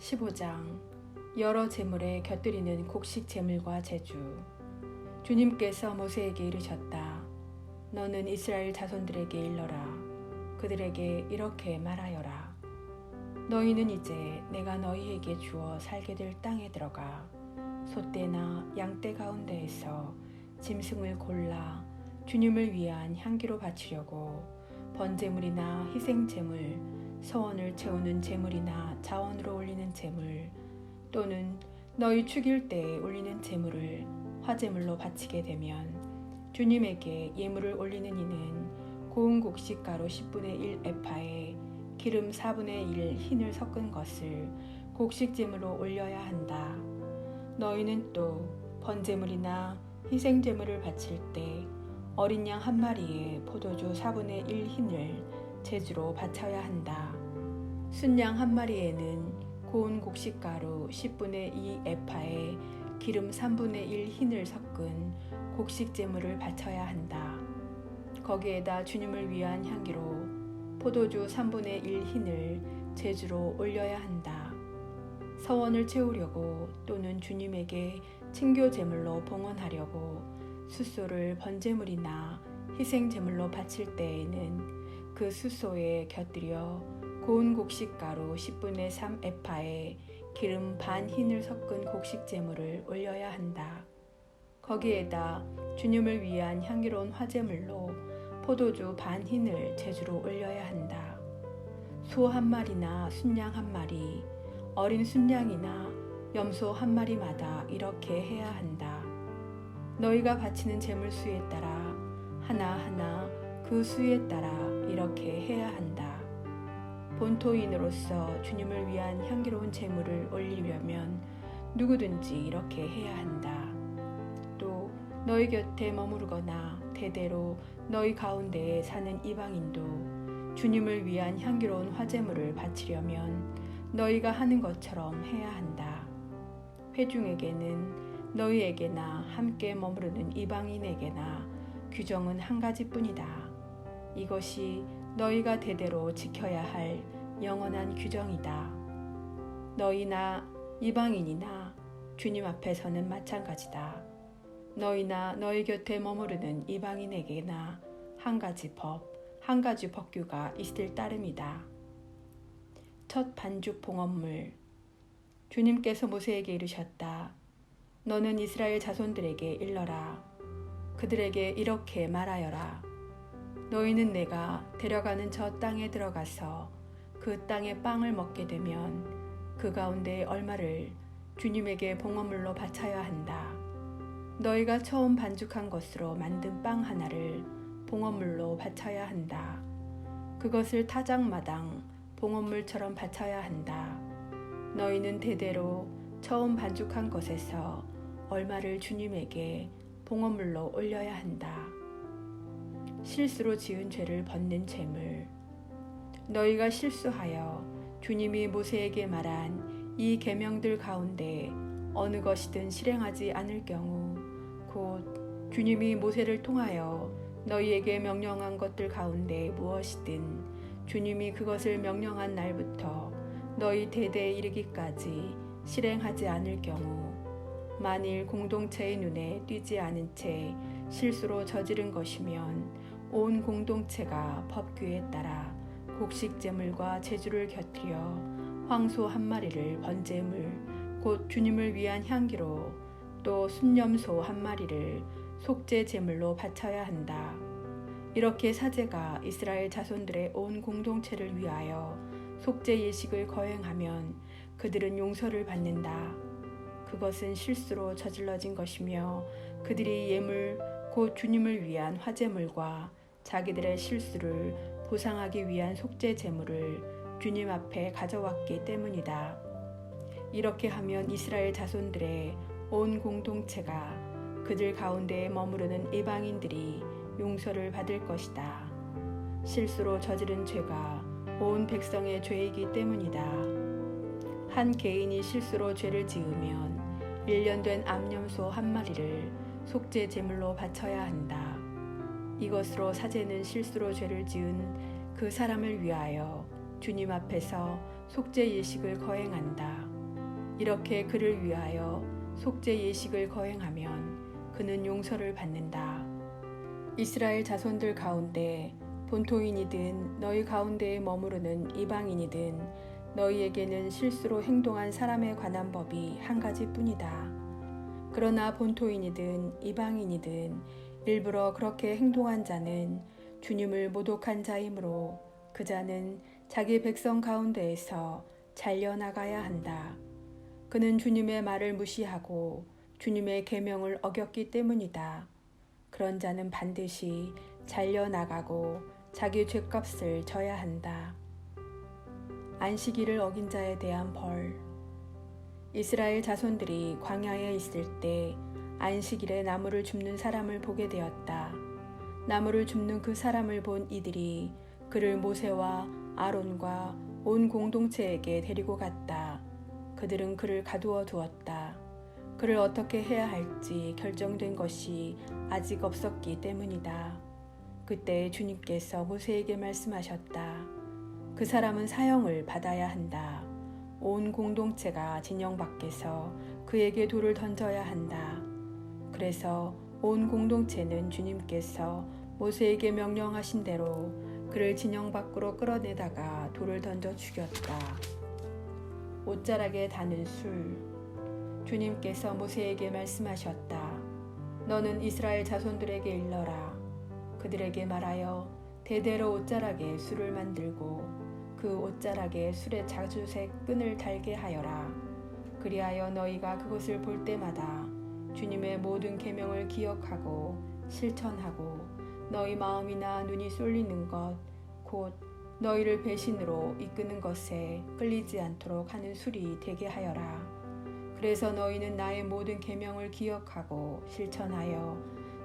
15장 여러 제물에 곁들이는 곡식 제물과 제주. 주님께서 모세에게 이르셨다. 너는 이스라엘 자손들에게 일러라. 그들에게 이렇게 말하여라. 너희는 이제 내가 너희에게 주어 살게 될 땅에 들어가 소떼나 양떼 가운데에서 짐승을 골라 주님을 위한 향기로 바치려고 번제물이나 희생제물, 서원을 채우는 제물이나 자원으로 올리는 제물, 또는 너희 죽일 때에 올리는 제물을 화제물로 바치게 되면 주님에게 예물을 올리는 이는 고운 곡식 가루 10분의 1 에파에 기름 4분의 1 흰을 섞은 것을 곡식 제물로 올려야 한다. 너희는 또 번제물이나 희생제물을 바칠 때 어린 양 한 마리에 포도주 4분의 1 흰을 제주로 바쳐야 한다. 순양 한 마리에는 고운 곡식가루 10분의 2 에파에 기름 3분의 1 흰을 섞은 곡식 제물을 바쳐야 한다. 거기에다 주님을 위한 향기로 포도주 3분의 1 흰을 제주로 올려야 한다. 서원을 채우려고 또는 주님에게 친교 제물로 봉헌하려고 숫소를 번제물이나 희생 제물로 바칠 때에는 그 숫소에 곁들여 고운 곡식 가루 10분의 3 에파에 기름 반 흰을 섞은 곡식 제물을 올려야 한다. 거기에다 주님을 위한 향기로운 화제물로 포도주 반 흰을 제주로 올려야 한다. 소 한 마리나 순양 한 마리, 어린 순양이나 염소 한 마리마다 이렇게 해야 한다. 너희가 바치는 제물 수에 따라 하나하나 그 수에 따라 이렇게 해야 한다. 본토인으로서 주님을 위한 향기로운 제물을 올리려면 누구든지 이렇게 해야 한다. 또 너희 곁에 머무르거나 대대로 너희 가운데에 사는 이방인도 주님을 위한 향기로운 화제물을 바치려면 너희가 하는 것처럼 해야 한다. 회중에게는 너희에게나 함께 머무르는 이방인에게나 규정은 한 가지뿐이다. 이것이 너희가 대대로 지켜야 할 영원한 규정이다. 너희나 이방인이나 주님 앞에서는 마찬가지다. 너희나 너희 곁에 머무르는 이방인에게나 한 가지 법, 한 가지 법규가 있을 따름이다. 첫 반죽 봉헌물. 주님께서 모세에게 이르셨다. 너는 이스라엘 자손들에게 일러라. 그들에게 이렇게 말하여라. 너희는 내가 데려가는 저 땅에 들어가서 그 땅의 빵을 먹게 되면 그 가운데 얼마를 주님에게 봉헌물로 바쳐야 한다. 너희가 처음 반죽한 것으로 만든 빵 하나를 봉헌물로 바쳐야 한다. 그것을 타작마당 봉헌물처럼 바쳐야 한다. 너희는 대대로 처음 반죽한 것에서 얼마를 주님에게 봉헌물로 올려야 한다. 실수로 지은 죄를 벗는 제물. 너희가 실수하여 주님이 모세에게 말한 이 계명들 가운데 어느 것이든 실행하지 않을 경우 곧 주님이 모세를 통하여 너희에게 명령한 것들 가운데 무엇이든 주님이 그것을 명령한 날부터 너희 대대에 이르기까지 실행하지 않을 경우 만일 공동체의 눈에 띄지 않은 채 실수로 저지른 것이면 온 공동체가 법규에 따라 곡식 제물과 제주를 곁들여 황소 한 마리를 번제물 곧 주님을 위한 향기로 또 순염소 한 마리를 속죄 제물로 바쳐야 한다. 이렇게 사제가 이스라엘 자손들의 온 공동체를 위하여 속죄 예식을 거행하면 그들은 용서를 받는다. 그것은 실수로 저질러진 것이며 그들이 예물 곧 주님을 위한 화제물과 자기들의 실수를 보상하기 위한 속죄 제물을 주님 앞에 가져왔기 때문이다. 이렇게 하면 이스라엘 자손들의 온 공동체가 그들 가운데에 머무르는 이방인들이 용서를 받을 것이다. 실수로 저지른 죄가 온 백성의 죄이기 때문이다. 한 개인이 실수로 죄를 지으면 1년 된 암염소 한 마리를 속죄 제물로 바쳐야 한다. 이것으로 사제는 실수로 죄를 지은 그 사람을 위하여 주님 앞에서 속죄 예식을 거행한다. 이렇게 그를 위하여 속죄 예식을 거행하면 그는 용서를 받는다. 이스라엘 자손들 가운데 본토인이든 너희 가운데에 머무르는 이방인이든 너희에게는 실수로 행동한 사람에 관한 법이 한 가지뿐이다. 그러나 본토인이든 이방인이든 일부러 그렇게 행동한 자는 주님을 모독한 자이므로 그 자는 자기 백성 가운데에서 잘려나가야 한다. 그는 주님의 말을 무시하고 주님의 계명을 어겼기 때문이다. 그런 자는 반드시 잘려나가고 자기 죗값을 져야 한다. 안식일을 어긴 자에 대한 벌. 이스라엘 자손들이 광야에 있을 때 안식일에 나무를 줍는 사람을 보게 되었다. 나무를 줍는 그 사람을 본 이들이 그를 모세와 아론과 온 공동체에게 데리고 갔다. 그들은 그를 가두어 두었다. 그를 어떻게 해야 할지 결정된 것이 아직 없었기 때문이다. 그때 주님께서 모세에게 말씀하셨다. 그 사람은 사형을 받아야 한다. 온 공동체가 진영 밖에서 그에게 돌을 던져야 한다. 그래서 온 공동체는 주님께서 모세에게 명령하신 대로 그를 진영 밖으로 끌어내다가 돌을 던져 죽였다. 옷자락에 다는 술. 주님께서 모세에게 말씀하셨다. 너는 이스라엘 자손들에게 일러라. 그들에게 말하여 대대로 옷자락에 술을 만들고 그 옷자락에 술의 자주색 끈을 달게 하여라. 그리하여 너희가 그것을 볼 때마다 주님의 모든 계명을 기억하고 실천하고 너희 마음이나 눈이 쏠리는 것 곧 너희를 배신으로 이끄는 것에 끌리지 않도록 하는 술이 되게 하여라. 그래서 너희는 나의 모든 계명을 기억하고 실천하여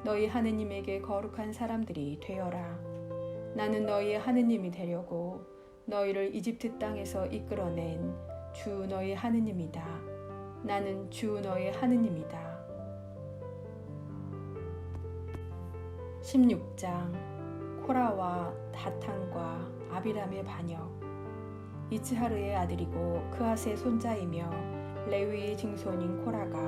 너희 하느님에게 거룩한 사람들이 되어라. 나는 너희의 하느님이 되려고 너희를 이집트 땅에서 이끌어낸 주 너희 하느님이다. 나는 주 너희 하느님이다. 16장 코라와 다탄과 아비람의 반역. 이츠하르의 아들이고 그핫의 손자이며 레위의 증손인 코라가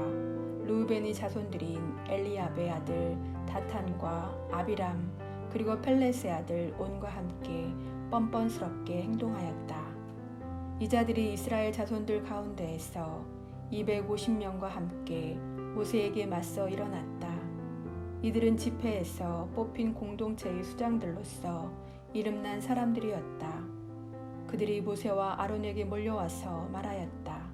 르우벤의 자손들인 엘리압의 아들 다탄과 아비람 그리고 펠렛의 아들 온과 함께 뻔뻔스럽게 행동하였다. 이 자들이 이스라엘 자손들 가운데에서 250명과 함께 모세에게 맞서 일어났다. 이들은 집회에서 뽑힌 공동체의 수장들로서 이름난 사람들이었다. 그들이 모세와 아론에게 몰려와서 말하였다.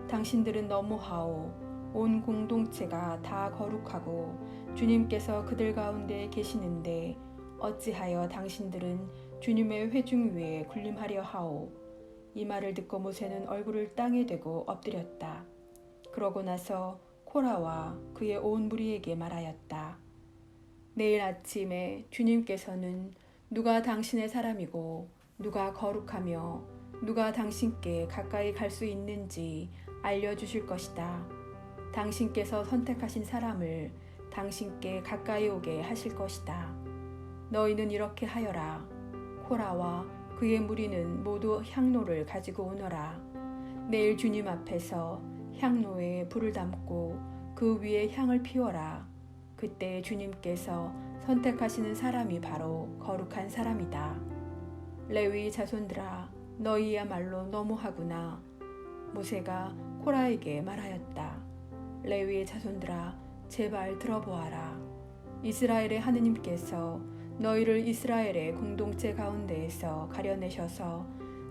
당신들은 너무하오. 온 공동체가 다 거룩하고 주님께서 그들 가운데 계시는데 어찌하여 당신들은 주님의 회중 위에 군림하려 하오. 이 말을 듣고 모세는 얼굴을 땅에 대고 엎드렸다. 그러고 나서 코라와 그의 온 무리에게 말하였다. 내일 아침에 주님께서는 누가 당신의 사람이고 누가 거룩하며 누가 당신께 가까이 갈 수 있는지 알려주실 것이다. 당신께서 선택하신 사람을 당신께 가까이 오게 하실 것이다. 너희는 이렇게 하여라. 코라와 그의 무리는 모두 향로를 가지고 오너라. 내일 주님 앞에서 향로에 불을 담고 그 위에 향을 피워라. 그때 주님께서 선택하시는 사람이 바로 거룩한 사람이다. 레위 자손들아, 너희야말로 너무하구나. 모세가 코라에게 말하였다. 레위의 자손들아, 제발 들어보아라. 이스라엘의 하느님께서 너희를 이스라엘의 공동체 가운데에서 가려내셔서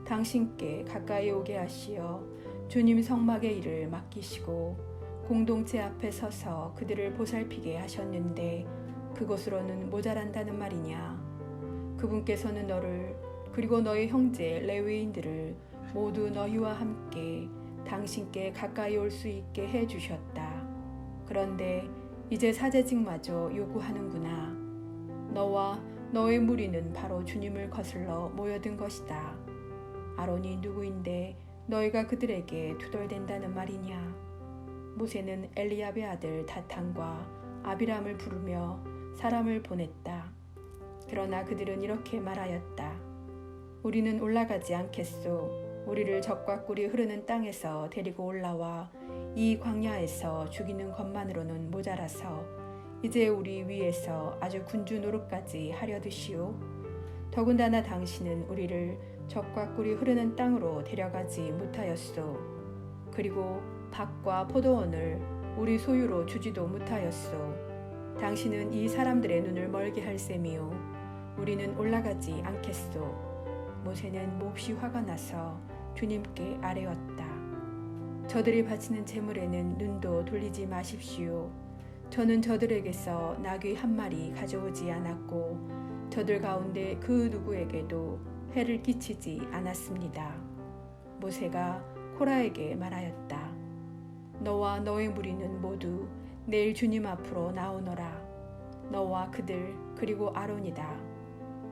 당신께 가까이 오게 하시어 주님 성막의 일을 맡기시고 공동체 앞에 서서 그들을 보살피게 하셨는데 그것으로는 모자란다는 말이냐. 그분께서는 너를 그리고 너희 형제 레위인들을 모두 너희와 함께 당신께 가까이 올 수 있게 해주셨다. 그런데 이제 사제직마저 요구하는구나. 너와 너의 무리는 바로 주님을 거슬러 모여든 것이다. 아론이 누구인데 너희가 그들에게 투덜댄다는 말이냐. 모세는 엘리압의 아들 다탄과 아비람을 부르며 사람을 보냈다. 그러나 그들은 이렇게 말하였다. 우리는 올라가지 않겠소. 우리를 적과 꿀이 흐르는 땅에서 데리고 올라와 이 광야에서 죽이는 것만으로는 모자라서 이제 우리 위에서 아주 군주 노릇까지 하려 드시오. 더군다나 당신은 우리를 적과 꿀이 흐르는 땅으로 데려가지 못하였소. 그리고 밭과 포도원을 우리 소유로 주지도 못하였소. 당신은 이 사람들의 눈을 멀게 할 셈이요 우리는 올라가지 않겠소. 모세는 몹시 화가 나서 주님께 아뢰었다. 저들이 바치는 제물에는 눈도 돌리지 마십시오. 저는 저들에게서 나귀 한 마리 가져오지 않았고 저들 가운데 그 누구에게도 해를 끼치지 않았습니다. 모세가 코라에게 말하였다. 너와 너의 무리는 모두 내일 주님 앞으로 나오너라. 너와 그들 그리고 아론이다.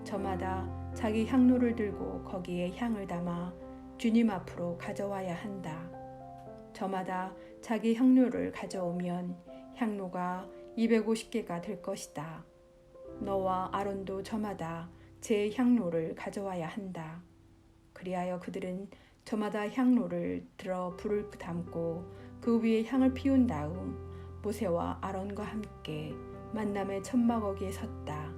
저마다 자기 향로를 들고 거기에 향을 담아 주님 앞으로 가져와야 한다. 저마다 자기 향로를 가져오면 향로가 250개가 될 것이다. 너와 아론도 저마다 제 향로를 가져와야 한다. 그리하여 그들은 저마다 향로를 들어 불을 담고 그 위에 향을 피운 다음 모세와 아론과 함께 만남의 천막어기에 섰다.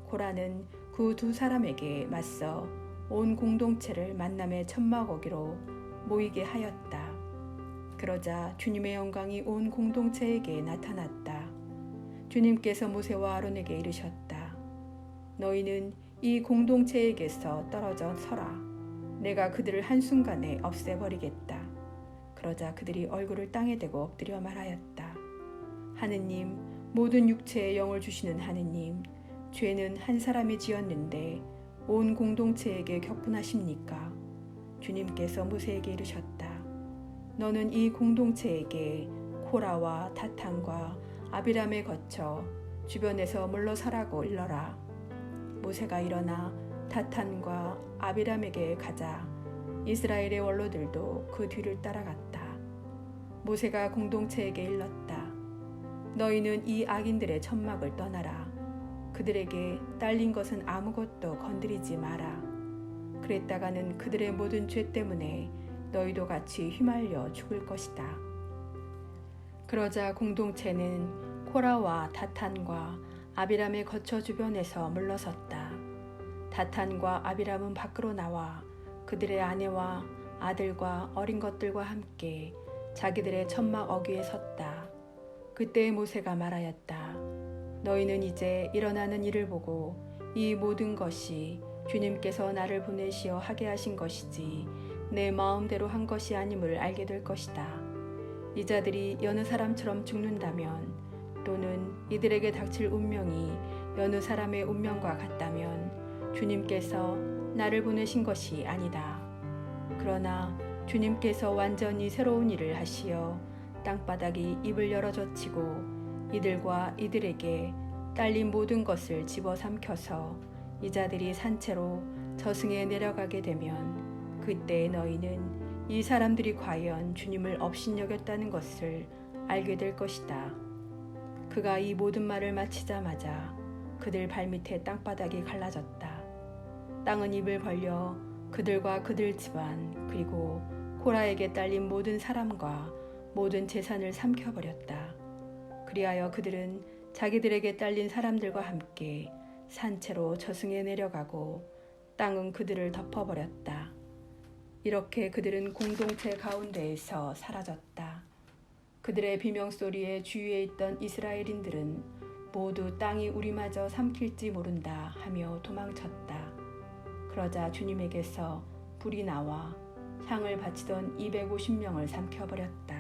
고라는 그 두 사람에게 맞서 온 공동체를 만남의 천막어기로 모이게 하였다. 그러자 주님의 영광이 온 공동체에게 나타났다. 주님께서 모세와 아론에게 이르셨다. 너희는 이 공동체에게서 떨어져 서라. 내가 그들을 한순간에 없애버리겠다. 그러자 그들이 얼굴을 땅에 대고 엎드려 말하였다. 하느님, 모든 육체에 영을 주시는 하느님, 죄는 한 사람이 지었는데 온 공동체에게 격분하십니까? 주님께서 모세에게 이르셨다. 너는 이 공동체에게 코라와 다탄과 아비람에 거쳐 주변에서 물러서라고 일러라. 모세가 일어나 다탄과 아비람에게 가자 이스라엘의 원로들도 그 뒤를 따라갔다. 모세가 공동체에게 일렀다. 너희는 이 악인들의 천막을 떠나라. 그들에게 딸린 것은 아무것도 건드리지 마라. 그랬다가는 그들의 모든 죄 때문에 너희도 같이 휘말려 죽을 것이다. 그러자 공동체는 코라와 다탄과 아비람의 거처 주변에서 물러섰다. 다탄과 아비람은 밖으로 나와 그들의 아내와 아들과 어린 것들과 함께 자기들의 천막 어귀에 섰다. 그때 모세가 말하였다. 너희는 이제 일어나는 일을 보고 이 모든 것이 주님께서 나를 보내시어 하게 하신 것이지 내 마음대로 한 것이 아님을 알게 될 것이다. 이 자들이 여느 사람처럼 죽는다면 또는 이들에게 닥칠 운명이 여느 사람의 운명과 같다면 주님께서 나를 보내신 것이 아니다. 그러나 주님께서 완전히 새로운 일을 하시어 땅바닥이 입을 열어젖히고 이들과 이들에게 딸린 모든 것을 집어삼켜서 이 자들이 산채로 저승에 내려가게 되면 그때 너희는 이 사람들이 과연 주님을 업신여겼다는 것을 알게 될 것이다. 그가 이 모든 말을 마치자마자 그들 발밑에 땅바닥이 갈라졌다. 땅은 입을 벌려 그들과 그들 집안 그리고 코라에게 딸린 모든 사람과 모든 재산을 삼켜버렸다. 그리하여 그들은 자기들에게 딸린 사람들과 함께 산채로 저승에 내려가고 땅은 그들을 덮어버렸다. 이렇게 그들은 공동체 가운데에서 사라졌다. 그들의 비명소리에 주위에 있던 이스라엘인들은 모두 땅이 우리마저 삼킬지 모른다 하며 도망쳤다. 그러자 주님에게서 불이 나와 향을 바치던 250명을 삼켜버렸다.